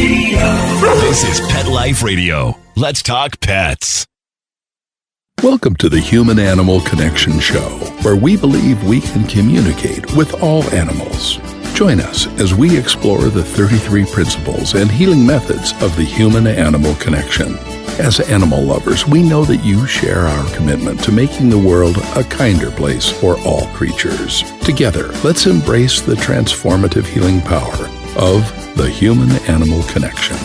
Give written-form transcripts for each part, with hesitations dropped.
This is Pet Life Radio. Let's talk pets. Welcome to the Human Animal Connection Show, where we believe we can communicate with all animals. Join us as we explore the 33 principles and healing methods of the human animal connection. As animal lovers, we know that you share our commitment to making the world a kinder place for all creatures. Together, let's embrace the transformative healing power of the human animal connection.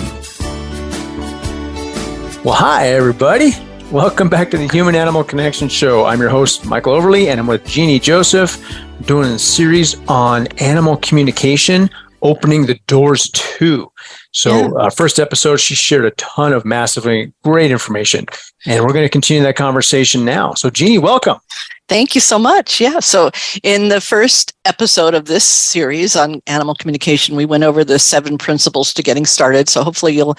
Well, hi, everybody. Welcome back to the Human Animal Connection Show. I'm your host, Michael Overly, and I'm with Jeannie Joseph, doing a series on animal communication, opening the doors to. So first episode, she shared a ton of massively great information, and we're going to continue that conversation now. So Jeannie, welcome. Thank you so much. Yeah. So in the first episode of this series on animal communication, we went over the 7 principles to getting started. So hopefully you'll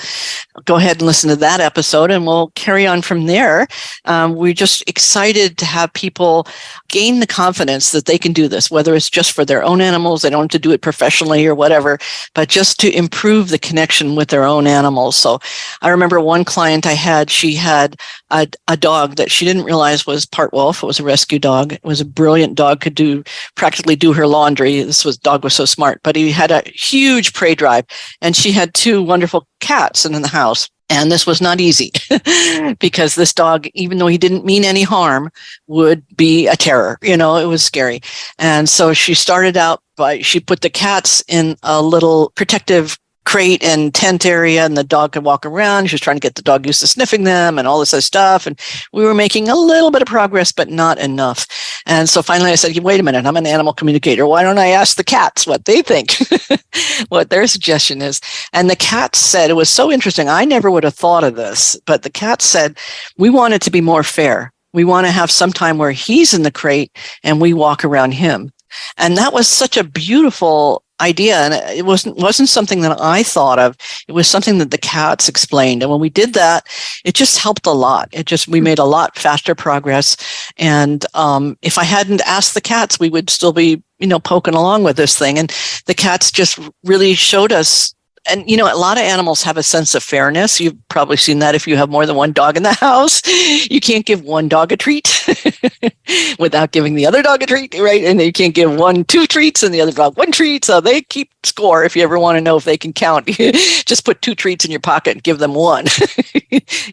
go ahead and listen to that episode, and we'll carry on from there. We're just excited to have people gain the confidence that they can do this, whether it's just for their own animals, they don't have to do it professionally or whatever, but just to improve the connection with their own animals. So I remember one client I had, she had a dog that she didn't realize was part wolf. It was a rescue dog. It was a brilliant dog, could practically do her laundry. Dog was so smart, but he had a huge prey drive, and she had 2 wonderful cats in the house. And this was not easy because this dog, even though he didn't mean any harm, would be a terror. It was scary. And so she started out she put the cats in a little protective crate and tent area, and the dog could walk around. She was trying to get the dog used to sniffing them and all this other stuff. And we were making a little bit of progress, but not enough. And so finally I said, wait a minute, I'm an animal communicator. Why don't I ask the cats what they think, what their suggestion is? And the cats said, it was so interesting. I never would have thought of this, but the cats said, we want it to be more fair. We want to have some time where he's in the crate and we walk around him. And that was such a beautiful idea. And it wasn't something that I thought of. It was something that the cats explained. And when we did that, it just helped a lot. We made a lot faster progress. And if I hadn't asked the cats, we would still be, poking along with this thing. And the cats just really showed us. And, a lot of animals have a sense of fairness. You've probably seen that if you have more than one dog in the house. You can't give one dog a treat without giving the other dog a treat, right? And you can't give one 2 treats and the other dog 1 treat. So they keep score. If you ever want to know if they can count, just put 2 treats in your pocket and give them 1.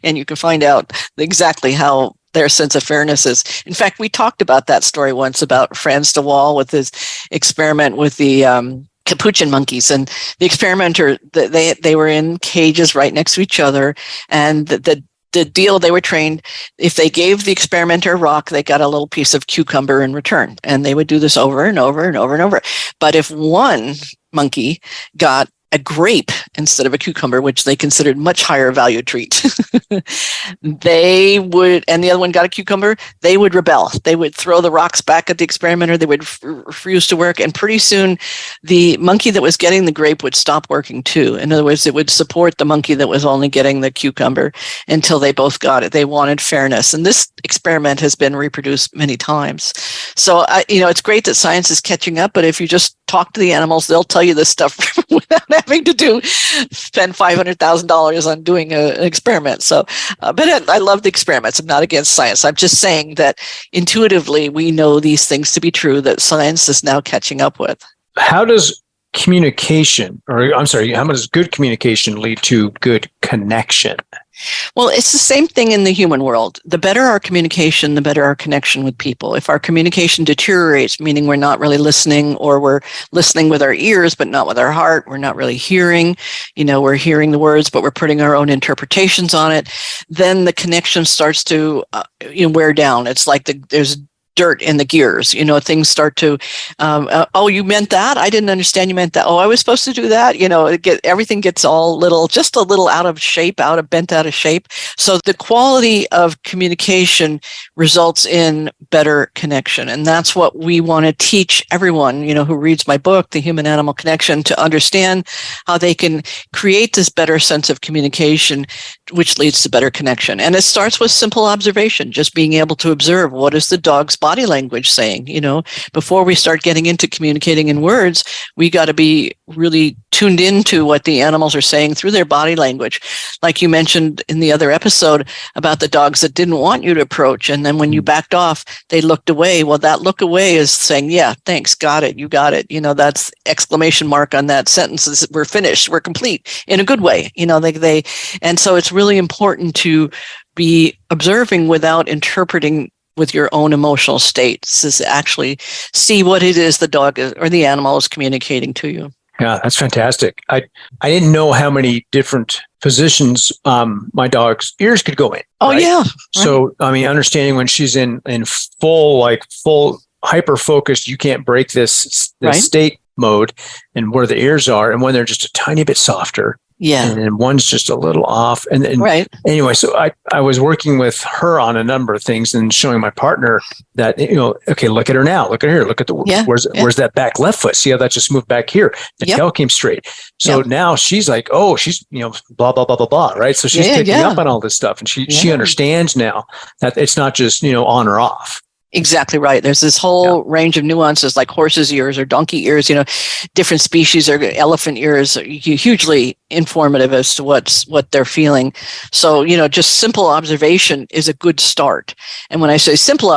And you can find out exactly how their sense of fairness is. In fact, we talked about that story once about Franz de Waal with his experiment with the capuchin monkeys, and the experimenter, they were in cages right next to each other, and the deal, they were trained, if they gave the experimenter a rock, they got a little piece of cucumber in return, and they would do this over and over and over and over. But if one monkey got a grape instead of a cucumber, which they considered much higher value treat, they would, and the other one got a cucumber, they would rebel. They would throw the rocks back at the experimenter. They would refuse to work. And pretty soon the monkey that was getting the grape would stop working too. In other words, it would support the monkey that was only getting the cucumber until they both got it. They wanted fairness. And this experiment has been reproduced many times. So, it's great that science is catching up, but if you just talk to the animals, they'll tell you this stuff without having to spend $500,000 on doing an experiment. So, but I love the experiments. I'm not against science. I'm just saying that intuitively we know these things to be true that science is now catching up with. How does how does good communication lead to good connection? Well, it's the same thing in the human world. The better our communication, the better our connection with people. If our communication deteriorates, meaning we're not really listening, or we're listening with our ears but not with our heart, we're not really hearing, we're hearing the words but we're putting our own interpretations on it, then the connection starts to wear down. It's like there's dirt in the gears, things start to, oh, you meant that? I didn't understand you meant that. Oh, I was supposed to do that. Everything gets just a little bent out of shape. So the quality of communication results in better connection. And that's what we want to teach everyone, who reads my book, The Human Animal Connection, to understand how they can create this better sense of communication, which leads to better connection. And it starts with simple observation, just being able to observe, what is the dog's body body language saying? Before we start getting into communicating in words, we got to be really tuned into what the animals are saying through their body language. Like you mentioned in the other episode about the dogs that didn't want you to approach. And then when you backed off, they looked away. Well, that look away is saying, yeah, thanks. Got it. You got it. That's exclamation mark on that sentence. We're finished. We're complete in a good way. And so it's really important to be observing without interpreting with your own emotional states, is actually see what it is the dog is, or the animal is communicating to you. Yeah, that's fantastic. I didn't know how many different positions my dog's ears could go in. Oh, right? Yeah. So, understanding when she's in full hyper focused, you can't break this state mode, and where the ears are, and when they're just a tiny bit softer. Yeah. And then one's just a little off. And right. Anyway, so I was working with her on a number of things and showing my partner that, okay, look at her now. Look at her. Look at where's that back left foot? See how that just moved back here? The tail came straight. So now she's like, oh, she's, blah, blah, blah, blah, blah. Right. So she's picking up on all this stuff, and she understands now that it's not just, on or off. Exactly right. There's this whole range of nuances, like horse's ears or donkey ears, different species, or elephant ears are hugely informative as to what they're feeling. So, just simple observation is a good start. And when I say simple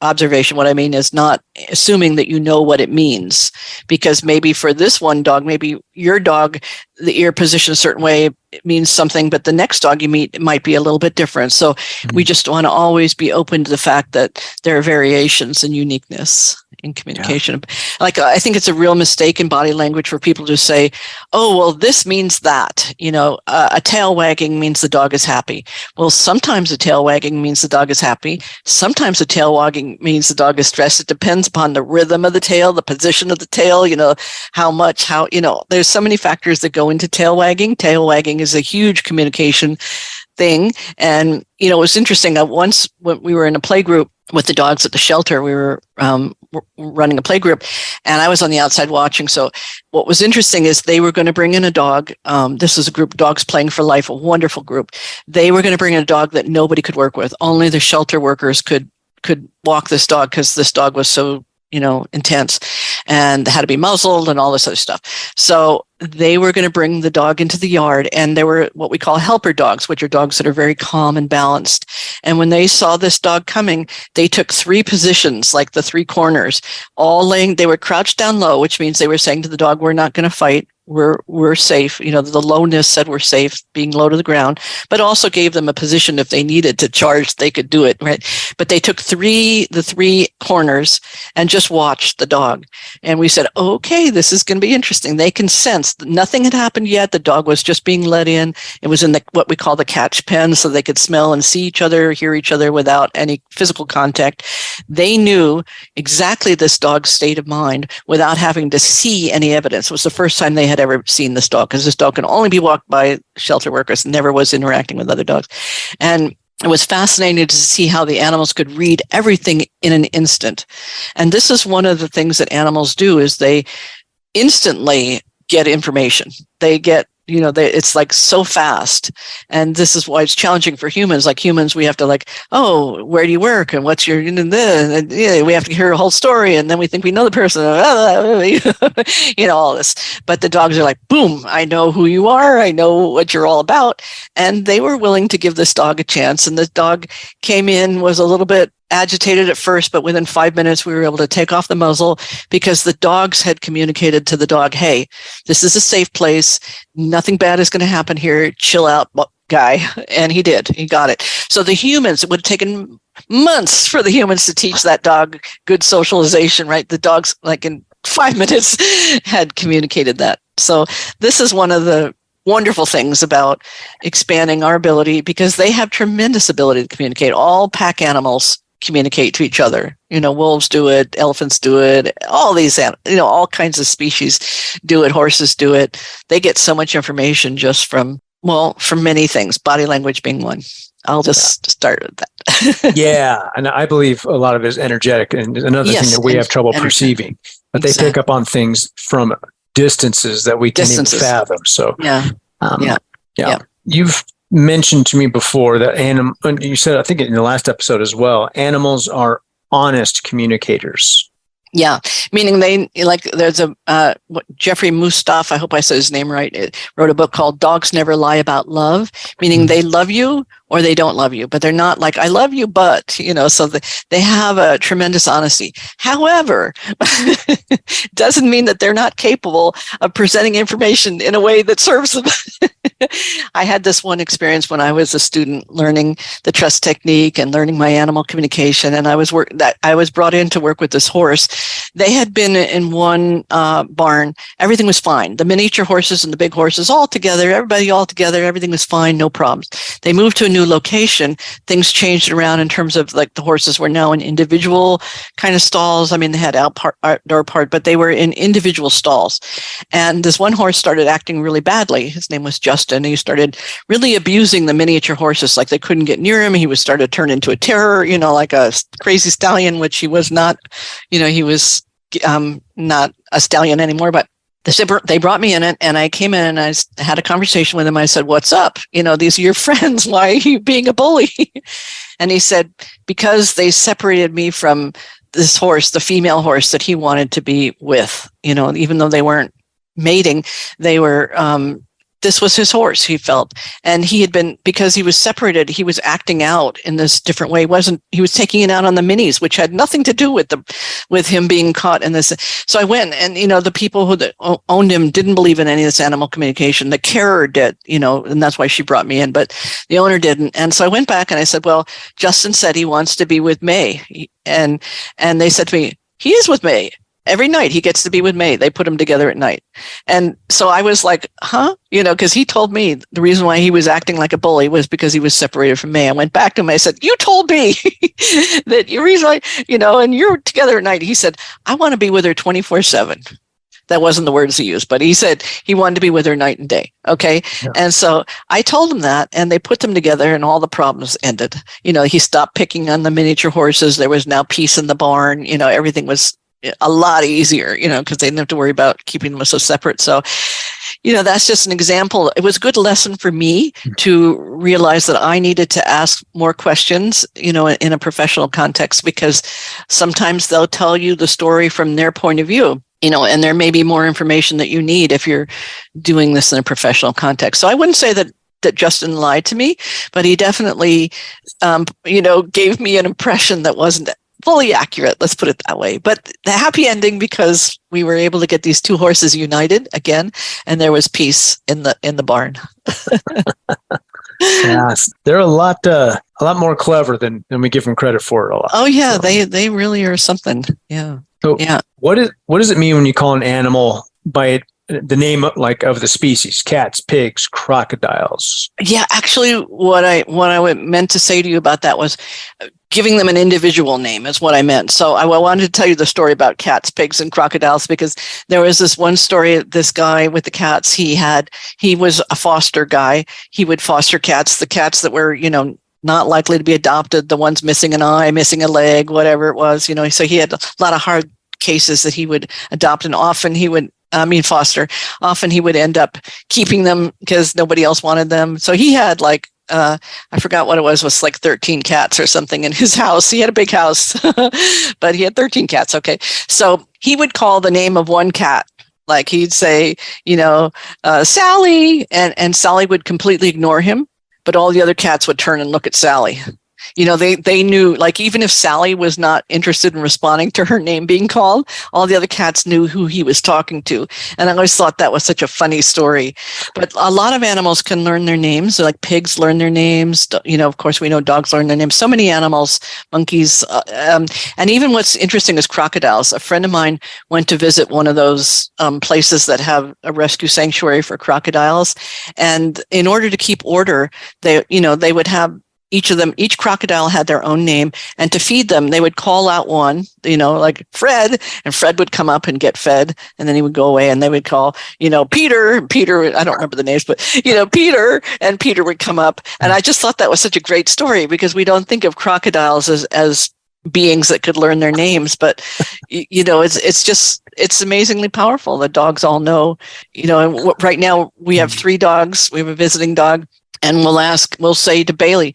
observation, what I mean is not assuming that you know what it means, because maybe for this one dog, maybe your dog, the ear position a certain way, it means something, but the next dog you meet, it might be a little bit different. So we just want to always be open to the fact that there are variations and uniqueness in communication. Yeah. Like, I think it's a real mistake in body language for people to say, oh, well, this means that, a tail wagging means the dog is happy. Well, sometimes a tail wagging means the dog is happy. Sometimes a tail wagging means the dog is stressed. It depends upon the rhythm of the tail, the position of the tail, there's so many factors that go into tail wagging. Tail wagging is a huge communication thing. And, it was interesting. Once when we were in a play group with the dogs at the shelter, we were running a play group, and I was on the outside watching. So what was interesting is they were going to bring in a dog. This was a group of Dogs Playing for Life, a wonderful group. They were going to bring in a dog that nobody could work with. Only the shelter workers could walk this dog, because this dog was so intense and had to be muzzled and all this other stuff. So they were going to bring the dog into the yard, and there were what we call helper dogs, which are dogs that are very calm and balanced. And when they saw this dog coming, they took 3 positions, like the 3 corners, all laying. They were crouched down low, which means they were saying to the dog, we're not going to fight. We're safe. The lowness said we're safe, being low to the ground, but also gave them a position if they needed to charge, they could do it, right? But they took the 3 corners and just watched the dog. And we said, okay, this is going to be interesting. They can sense that nothing had happened yet. The dog was just being let in. It was in what we call the catch pen, so they could smell and see each other, hear each other without any physical contact. They knew exactly this dog's state of mind without having to see any evidence. It was the first time they had ever seen this dog, because this dog can only be walked by shelter workers, never was interacting with other dogs. And it was fascinating to see how the animals could read everything in an instant. And this is one of the things that animals do, is they instantly get information. They get, it's like so fast. And this is why it's challenging for humans. Like humans, we have to oh, where do you work? And what's your, and we have to hear a whole story. And then we think we know the person, all this. But the dogs are like, boom, I know who you are. I know what you're all about. And they were willing to give this dog a chance. And the dog came in, was a little bit agitated at first, but within 5 minutes, we were able to take off the muzzle, because the dogs had communicated to the dog, hey, this is a safe place. Nothing bad is going to happen here. Chill out, guy. And he did. He got it. So the humans, it would have taken months for the humans to teach that dog good socialization, right? The dogs, in 5 minutes, had communicated that. So this is one of the wonderful things about expanding our ability, because they have tremendous ability to communicate. All pack animals communicate to each other. Wolves do it, elephants do it, all these, all kinds of species do it, horses do it. They get so much information just from many things, body language being one. I'll just start with that. Yeah. And I believe a lot of it is energetic, and another thing that we have trouble perceiving, but they pick up on things from distances that we can't even fathom. So yeah. You've mentioned to me before that you said, I think in the last episode as well, animals are honest communicators. Yeah, meaning there's Jeffrey Mustaf, I hope I said his name right, wrote a book called Dogs Never Lie About Love, meaning they love you or they don't love you, but they're not like, I love you, but, so they have a tremendous honesty. However, doesn't mean that they're not capable of presenting information in a way that serves them. I had this one experience when I was a student learning the trust technique and learning my animal communication, and I was brought in to work with this horse. They had been in one barn. Everything was fine. The miniature horses and the big horses all together, everybody all together, everything was fine, no problems. They moved to a new location. Things changed around in terms of like the horses were now in individual kind of stalls. I mean, they had outdoor part, but they were in individual stalls. And this one horse started acting really badly. His name was Justin. He started really abusing the miniature horses, like they couldn't get near him. He was started to turn into a terror, like a crazy stallion, which he was not. He was not a stallion anymore, but they brought me in it, and I came in and I had a conversation with him. I said, "What's up? These are your friends. Why are you being a bully?" And he said, "Because they separated me from this horse, the female horse that he wanted to be with. Even though they weren't mating, they were." This was his horse, he felt. And he had been, because he was separated, he was acting out in this different way. He was taking it out on the minis, which had nothing to do with him being caught in this. So I went, and, the people who owned him didn't believe in any of this animal communication. The carer did, and that's why she brought me in, but the owner didn't. And so I went back and I said, well, Justin said he wants to be with May. And they said to me, he is with May. Every night he gets to be with May. They put him together at night. And so I was like, huh? Because he told me the reason why he was acting like a bully was because he was separated from May. I went back to him. I said, you told me that your reason why, and you're together at night. He said, I want to be with her 24/7. That wasn't the words he used, but he said he wanted to be with her night and day. Okay. Yeah. And so I told him that, and they put them together and all the problems ended. He stopped picking on the miniature horses. There was now peace in the barn. Everything was a lot easier, because they didn't have to worry about keeping them so separate. So, that's just an example. It was a good lesson for me to realize that I needed to ask more questions, in a professional context, because sometimes they'll tell you the story from their point of view, and there may be more information that you need if you're doing this in a professional context. So I wouldn't say that Justin lied to me, but he definitely, gave me an impression that wasn't fully accurate, let's put it that way. But the happy ending, because we were able to get these two horses united again, and there was peace in the barn. Yes, they're a lot more clever than we give them credit for. A lot. Oh yeah, so. They really are something. Yeah. So yeah. What does it mean when you call an animal by the name of the species? Cats, pigs, crocodiles. Yeah, actually, what I meant to say to you about that was giving them an individual name is what I meant. So I wanted to tell you the story about cats, pigs, and crocodiles, because there was this one story, this guy with the cats, he was a foster guy. He would foster cats, the cats that were, not likely to be adopted, the ones missing an eye, missing a leg, whatever it was, so he had a lot of hard cases that he would adopt, and often he would foster. Often he would end up keeping them because nobody else wanted them. So he had I forgot what it was like 13 cats or something in his house. He had a big house, but he had 13 cats. Okay. So he would call the name of one cat. Like he'd say, Sally, and Sally would completely ignore him, but all the other cats would turn and look at Sally. They knew, even if Sally was not interested in responding to her name being called, all the other cats knew who he was talking to. And I always thought that was such a funny story. But a lot of animals can learn their names. Like pigs learn their names. Of course, we know dogs learn their names. So many animals, monkeys. And even what's interesting is crocodiles. A friend of mine went to visit one of those places that have a rescue sanctuary for crocodiles. And in order to keep order, they would have each crocodile had their own name, and to feed them, they would call out one, like Fred, and Fred would come up and get fed, and then he would go away, and they would call, Peter, I don't remember the names, but, Peter, and Peter would come up. And I just thought that was such a great story, because we don't think of crocodiles as beings that could learn their names, but, it's amazingly powerful. The dogs all know, and right now we have 3 dogs. We have a visiting dog. And we'll say to Bailey,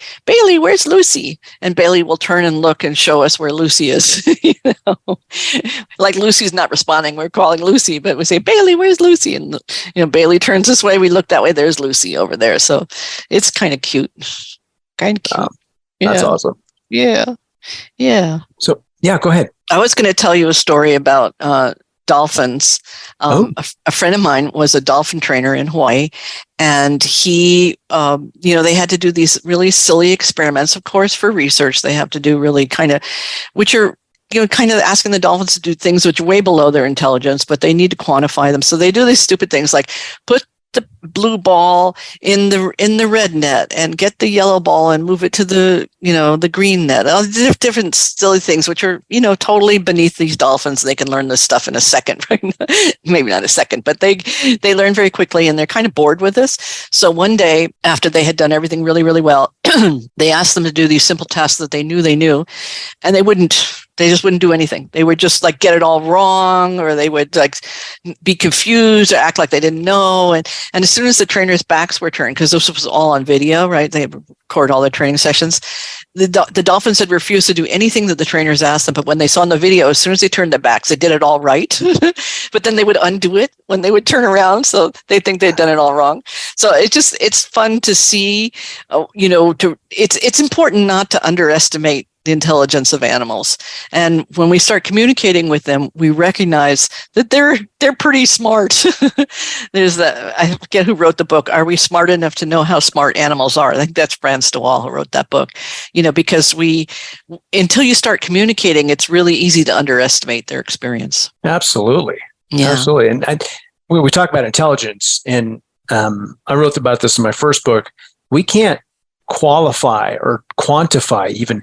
where's Lucy? And Bailey will turn and look and show us where Lucy is. Like Lucy's not responding. We're calling Lucy, but we say, Bailey, where's Lucy? And, Bailey turns this way. We look that way. There's Lucy over there. So it's kind of cute. Wow, that's awesome. Yeah. Yeah. So, go ahead. I was going to tell you a story about dolphins. A friend of mine was a dolphin trainer in Hawaii, and he, they had to do these really silly experiments, of course, for research. They have to do really which are, kind of asking the dolphins to do things which are way below their intelligence, but they need to quantify them. So they do these stupid things like put the blue ball in the red net and get the yellow ball and move it to the the green net. Different silly things which are totally beneath these dolphins. They can learn this stuff in a second. Maybe not a second, but they learn very quickly, and they're kind of bored with this. So one day, after they had done everything really, really well, they asked them to do these simple tasks that they knew, and they just wouldn't do anything. They would just like get it all wrong, or they would like be confused or act like they didn't know. And as soon as the trainers' backs were turned, because this was all on video, right? They record all their training sessions. The dolphins had refused to do anything that the trainers asked them. But when they saw in the video, as soon as they turned their backs, they did it all right. But then they would undo it when they would turn around. So they think they'd done it all wrong. So it's fun to see, it's important not to underestimate the intelligence of animals. And when we start communicating with them, we recognize that they're pretty smart. There's that, I forget who wrote the book, Are We Smart Enough to Know How Smart Animals Are? I think that's Franz de Waal who wrote that book. Because until you start communicating, it's really easy to underestimate their experience. Absolutely. Yeah. Absolutely. And we talk about intelligence, and I wrote about this in my first book. We can't qualify or quantify even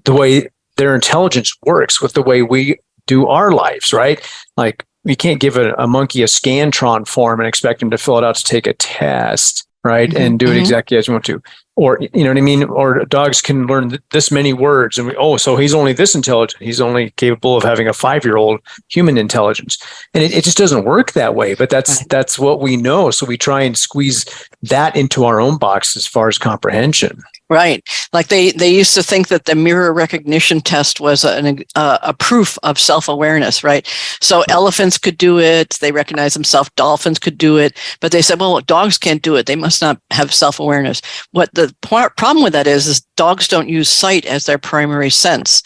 the way their intelligence works with the way we do our lives, right? Like, we can't give a monkey a Scantron form and expect him to fill it out to take a test, right? Mm-hmm. And do it exactly as you want to. Or, you know what I mean? Or dogs can learn this many words, and so he's only this intelligent. He's only capable of having a 5-year-old human intelligence. And it just doesn't work that way, but that's what we know. So we try and squeeze that into our own box as far as comprehension. Right. Like they used to think that the mirror recognition test was a proof of self-awareness, right? So elephants could do it. They recognize themselves. Dolphins could do it. But they said, well, dogs can't do it. They must not have self-awareness. What the problem with that is dogs don't use sight as their primary sense.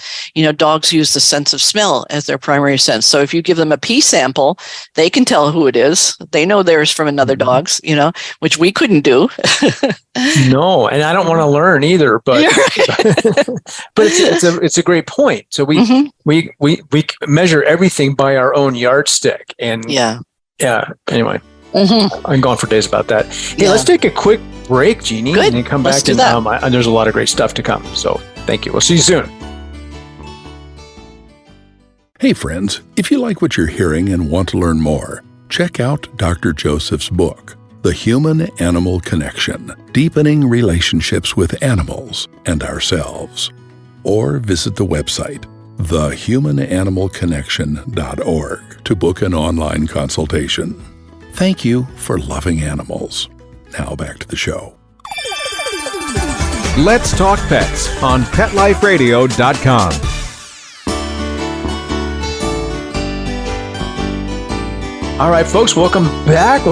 Dogs use the sense of smell as their primary sense. So if you give them a pee sample, they can tell who it is. They know theirs from another dog's, which we couldn't do. No, and I don't want to learn either, but but it's a great point. So we measure everything by our own yardstick, and anyway, I'm going for days about that. Hey, let's take a quick break, Jeannie, and then come back, and there's a lot of great stuff to come. So thank you. We'll see you soon. Hey friends, if you like what you're hearing and want to learn more, check out Dr. Joseph's book, The Human-Animal Connection, Deepening Relationships with Animals and Ourselves. Or visit the website, thehumananimalconnection.org, to book an online consultation. Thank you for loving animals. Now back to the show. Let's Talk Pets on PetLifeRadio.com. All right, folks, welcome back.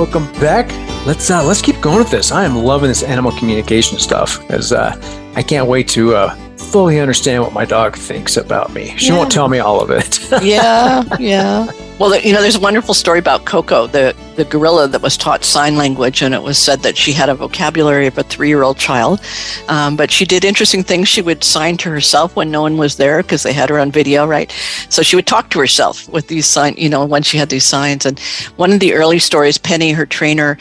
Let's keep going with this. I am loving this animal communication stuff, because I can't wait to fully understand what my dog thinks about me. She won't tell me all of it. Yeah. Well, there's a wonderful story about Coco, the gorilla that was taught sign language, and it was said that she had a vocabulary of a 3-year-old child, but she did interesting things. She would sign to herself when no one was there, because they had her on video, right? So she would talk to herself with these signs, when she had these signs. And one of the early stories, Penny, her trainer,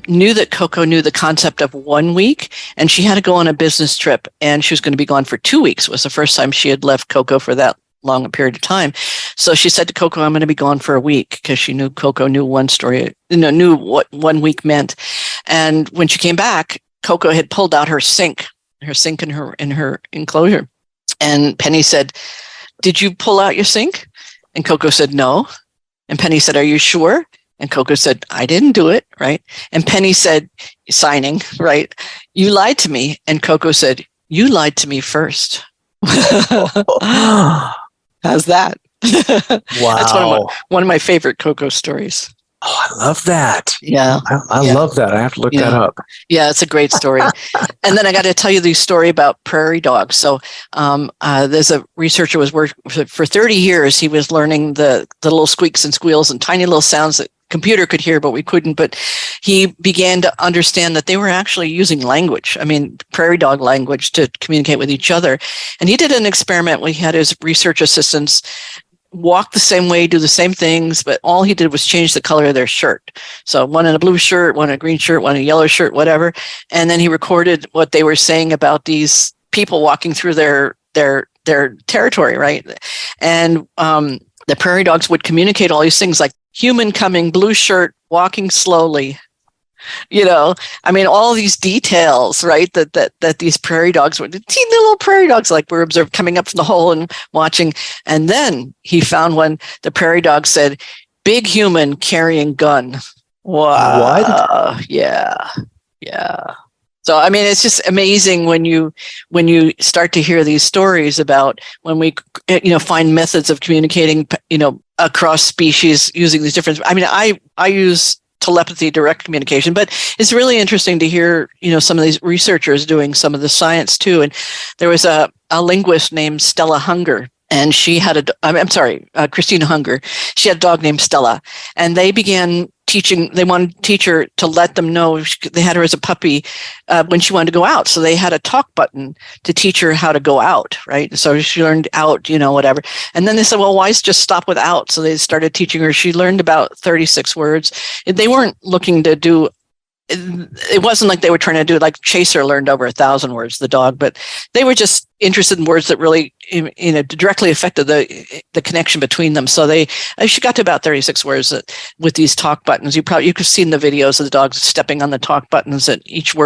knew that Coco knew the concept of 1 week, and she had to go on a business trip, and she was going to be gone for 2 weeks. It was the first time she had left Coco for that long a period of time. So she said to Coco, I'm going to be gone for a week, because she knew Coco knew knew what 1 week meant. And when she came back, Coco had pulled out her sink in her enclosure. And Penny said, did you pull out your sink? And Coco said, no. And Penny said, are you sure? And Coco said, I didn't do it, right? And Penny said, signing, right? You lied to me. And Coco said, you lied to me first. How's that? Wow. That's one of my favorite Coco stories. Oh, I love that. Yeah. I love that. I have to look that up. Yeah, it's a great story. And then I got to tell you the story about prairie dogs. So there's a researcher was working for 30 years. He was learning the little squeaks and squeals and tiny little sounds that computer could hear, but we couldn't. But he began to understand that they were actually using language. I mean, prairie dog language to communicate with each other. And he did an experiment where he had his research assistants walk the same way, do the same things, but all he did was change the color of their shirt. So one in a blue shirt, one in a green shirt, one in a yellow shirt, whatever. And then he recorded what they were saying about these people walking through their territory, right? And the prairie dogs would communicate all these things like human coming, blue shirt, walking slowly. I mean, all these details, right? That these prairie dogs were, the teeny little prairie dogs, like were observed coming up from the hole and watching. And then he found when the prairie dog said, big human carrying gun. Wow. What? Yeah. So, I mean, it's just amazing when you start to hear these stories about when we, find methods of communicating, across species using these different, I mean, I use telepathy, direct communication, but it's really interesting to hear, some of these researchers doing some of the science too. And there was a linguist named Stella Hunger, and she had Christina Hunger. She had a dog named Stella, and they began teaching. They wanted to teach her to let them know. They had her as a puppy when she wanted to go out. So they had a talk button to teach her how to go out, right? So she learned out, whatever. And then they said, well, why just stop with out? So they started teaching her. She learned about 36 words. They weren't looking to do, it wasn't like they were trying to do, like Chaser learned over 1,000 words, the dog, but they were just interested in words that really, directly affected the connection between them. So she got to about 36 words with these talk buttons. You could have seen the videos of the dogs stepping on the talk buttons, that each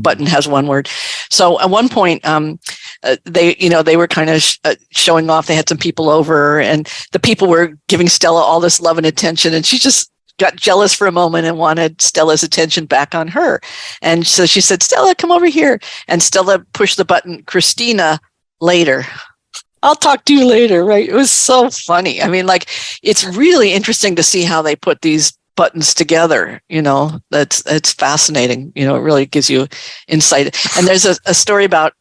button has one word. So at one point, they were kind of showing off. They had some people over, and the people were giving Stella all this love and attention, and she just got jealous for a moment and wanted Stella's attention back on her. And so she said, Stella, come over here. And Stella pushed the button, Christina, later. I'll talk to you later, right? It was so funny. I mean, like, it's really interesting to see how they put these buttons together. That's fascinating. It really gives you insight. And there's a story about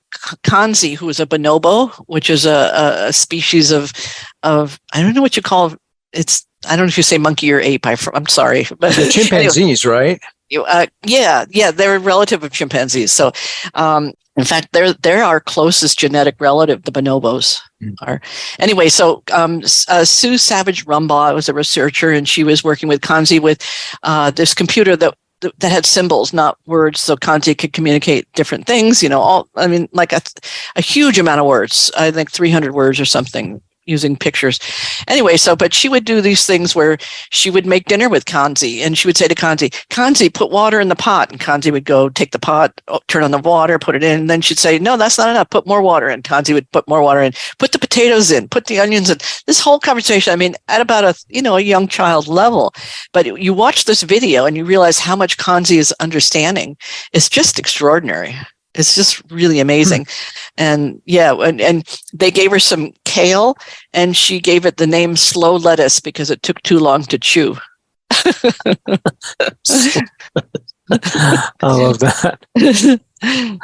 Kanzi, who is a bonobo, which is a species of I don't know what you call it. I don't know if you say monkey or ape. I'm sorry, but the chimpanzees, anyway, right? Yeah, they're a relative of chimpanzees. So, in fact, they're our closest genetic relative. The bonobos are. Anyway, so Sue Savage Rumbaugh was a researcher, and she was working with Kanzi with this computer that had symbols, not words, so Kanzi could communicate different things. Like a huge amount of words. I think 300 words or something, using pictures. Anyway, but she would do these things where she would make dinner with Kanzi, and she would say to Kanzi, put water in the pot. And Kanzi would go take the pot, turn on the water, put it in. And then she'd say, no, that's not enough. Put more water in. Kanzi would put more water in, put the potatoes in, put the onions in. This whole conversation, I mean, at about a young child level, but you watch this video and you realize how much Kanzi is understanding. It's just extraordinary. It's just really amazing. And and they gave her some kale, and she gave it the name slow lettuce because it took too long to chew. I love that.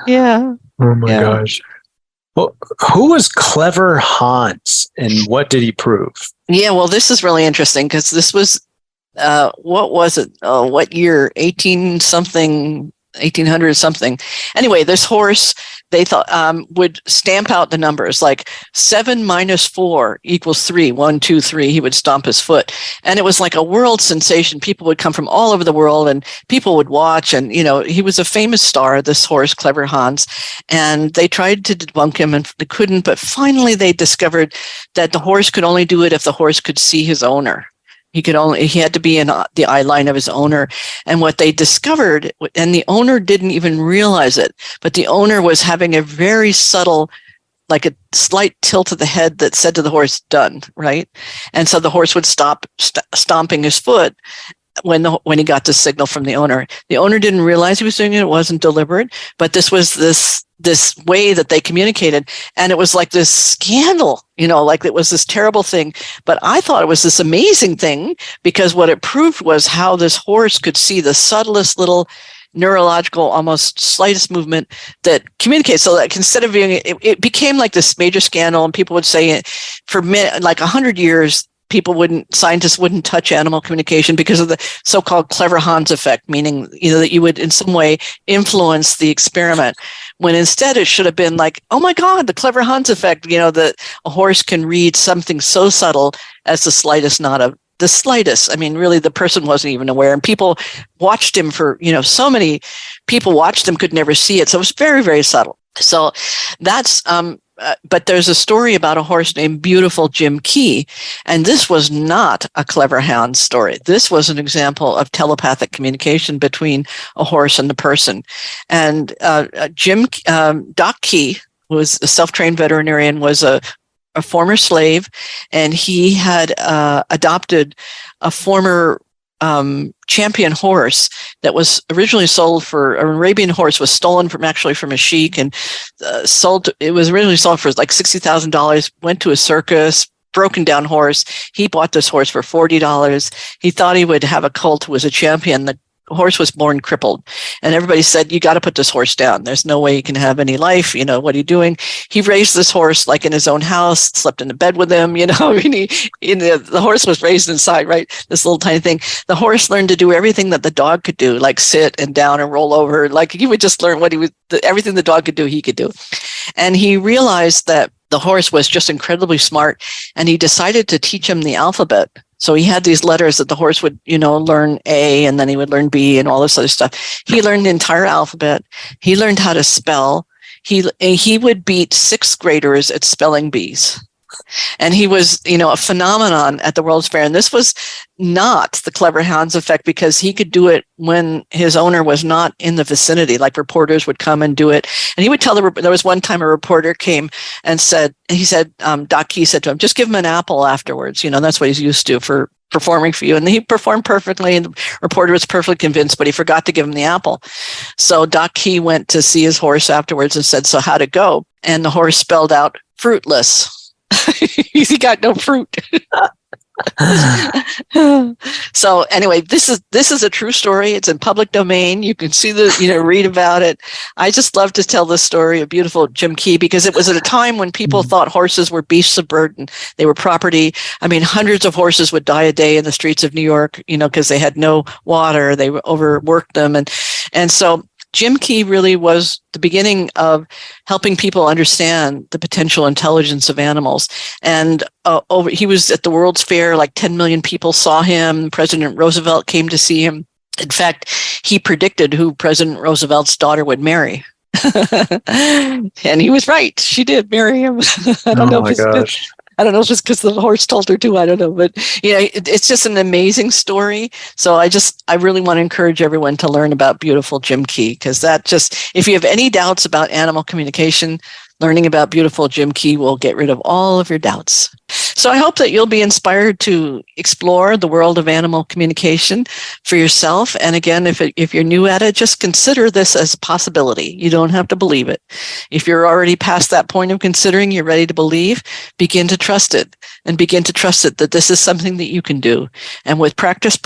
Yeah. Oh my gosh. Well, who was Clever Hans, and what did he prove? Yeah, well, this is really interesting because this was, what was it? What year? 1800 something. Anyway, this horse, they thought, would stamp out the numbers like 7 minus 4 equals 3. 1, 2, 3. He would stomp his foot. And it was like a world sensation. People would come from all over the world and people would watch. And, he was a famous star, this horse, Clever Hans. And they tried to debunk him and they couldn't. But finally, they discovered that the horse could only do it if the horse could see his owner. He had to be in the eye line of his owner. And what they discovered, and the owner didn't even realize it, but the owner was having a very subtle, like a slight tilt of the head that said to the horse, done, right? And so the horse would stop stomping his foot when he got the signal from the owner. The owner didn't realize he was doing it. It wasn't deliberate, but this was this way that they communicated. And it was like this scandal, like it was this terrible thing. But I thought it was this amazing thing, because what it proved was how this horse could see the subtlest little neurological, almost slightest movement that communicates. So that instead of being, it became like this major scandal, and people would say for like 100 years, scientists wouldn't touch animal communication because of the so-called clever Hans effect, meaning, that you would in some way influence the experiment, when instead it should have been like, oh my God, the clever Hans effect, that a horse can read something so subtle as the slightest knot of the slightest. I mean, really, the person wasn't even aware, and people watched him for, so many people watched him, could never see it. So it was very, very subtle. So that's, but there's a story about a horse named Beautiful Jim Key, and this was not a clever hound story. This was an example of telepathic communication between a horse and the person. And Doc Key, who was a self-trained veterinarian, was a former slave, and he had adopted a former champion horse that was originally sold for, an Arabian horse was stolen from a sheik, and it was originally sold for like $60,000, went to a circus, broken down horse. He bought this horse for $40. He thought he would have a colt who was a champion. The horse was born crippled, and everybody said, you got to put this horse down. There's no way he can have any life. What are you doing? He raised this horse like in his own house, slept in the bed with him. The horse was raised inside, right? This little tiny thing. The horse learned to do everything that the dog could do, like sit and down and roll over. Like he would just learn everything the dog could do, he could do. And he realized that the horse was just incredibly smart, and he decided to teach him the alphabet. So he had these letters that the horse would, learn A, and then he would learn B and all this other stuff. He learned the entire alphabet. He learned how to spell. He would beat sixth graders at spelling bees. And he was, a phenomenon at the World's Fair. And this was not the clever Hans effect, because he could do it when his owner was not in the vicinity. Like reporters would come and do it. And he would tell there was one time a reporter came and Doc Key said to him, just give him an apple afterwards. That's what he's used to for performing for you. And he performed perfectly, and the reporter was perfectly convinced, but he forgot to give him the apple. So Doc Key went to see his horse afterwards and said, so how'd it go? And the horse spelled out fruitless. He got no fruit. So anyway, this is a true story. It's in public domain. You can see read about it. I just love to tell this story of Beautiful Jim Key, because it was at a time when people thought horses were beasts of burden. They were property. I mean, hundreds of horses would die a day in the streets of New York, because they had no water. They overworked them. And so Jim Key really was the beginning of helping people understand the potential intelligence of animals. And he was at the World's Fair, like 10 million people saw him. President Roosevelt came to see him. In fact, he predicted who President Roosevelt's daughter would marry. And he was right. She did marry him. I don't know if it's because the horse told her to. I don't know. But, it's just an amazing story. So I really want to encourage everyone to learn about Beautiful Jim Key, because if you have any doubts about animal communication, learning about Beautiful Jim Key will get rid of all of your doubts. So I hope that you'll be inspired to explore the world of animal communication for yourself. And again, if you're new at it, just consider this as a possibility. You don't have to believe it. If you're already past that point of considering, you're ready to believe, begin to trust it, and begin to trust it that this is something that you can do. And with practice,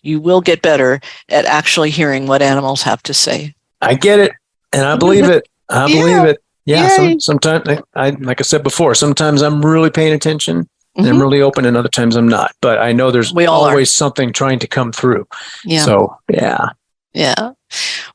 you will get better at actually hearing what animals have to say. I get it, and I believe it. I believe it. Yeah, sometimes, like I said before, sometimes I'm really paying attention and I'm really open, and other times I'm not. But I know there's always something trying to come through. Yeah. So, yeah. Yeah.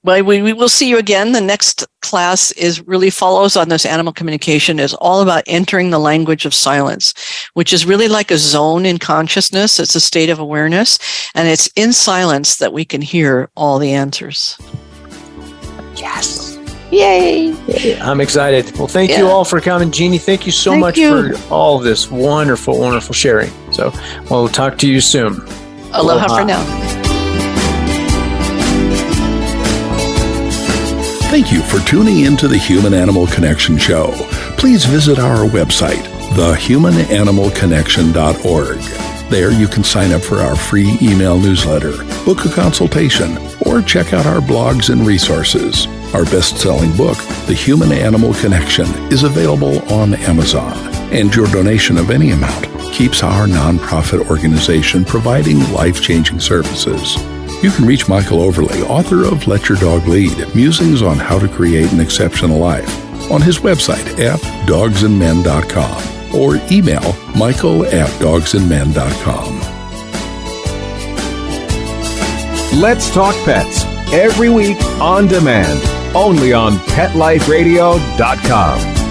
Well, we will see you again. The next class really follows on this animal communication, is all about entering the language of silence, which is really like a zone in consciousness. It's a state of awareness, and it's in silence that we can hear all the answers. Yes. Yay! I'm excited. Well, thank you all for coming. Jeannie, thank you so much for all of this wonderful, wonderful sharing. So we'll talk to you soon. Aloha for now. Thank you for tuning into the Human Animal Connection Show. Please visit our website, thehumananimalconnection.org. There you can sign up for our free email newsletter, book a consultation, or check out our blogs and resources. Our best-selling book, The Human-Animal Connection, is available on Amazon, and your donation of any amount keeps our nonprofit organization providing life-changing services. You can reach Michael Overly, author of Let Your Dog Lead, Musings on How to Create an Exceptional Life, on his website at dogsandmen.com, or email michael@dogsandmen.com. Let's Talk Pets, every week on demand, only on PetLifeRadio.com.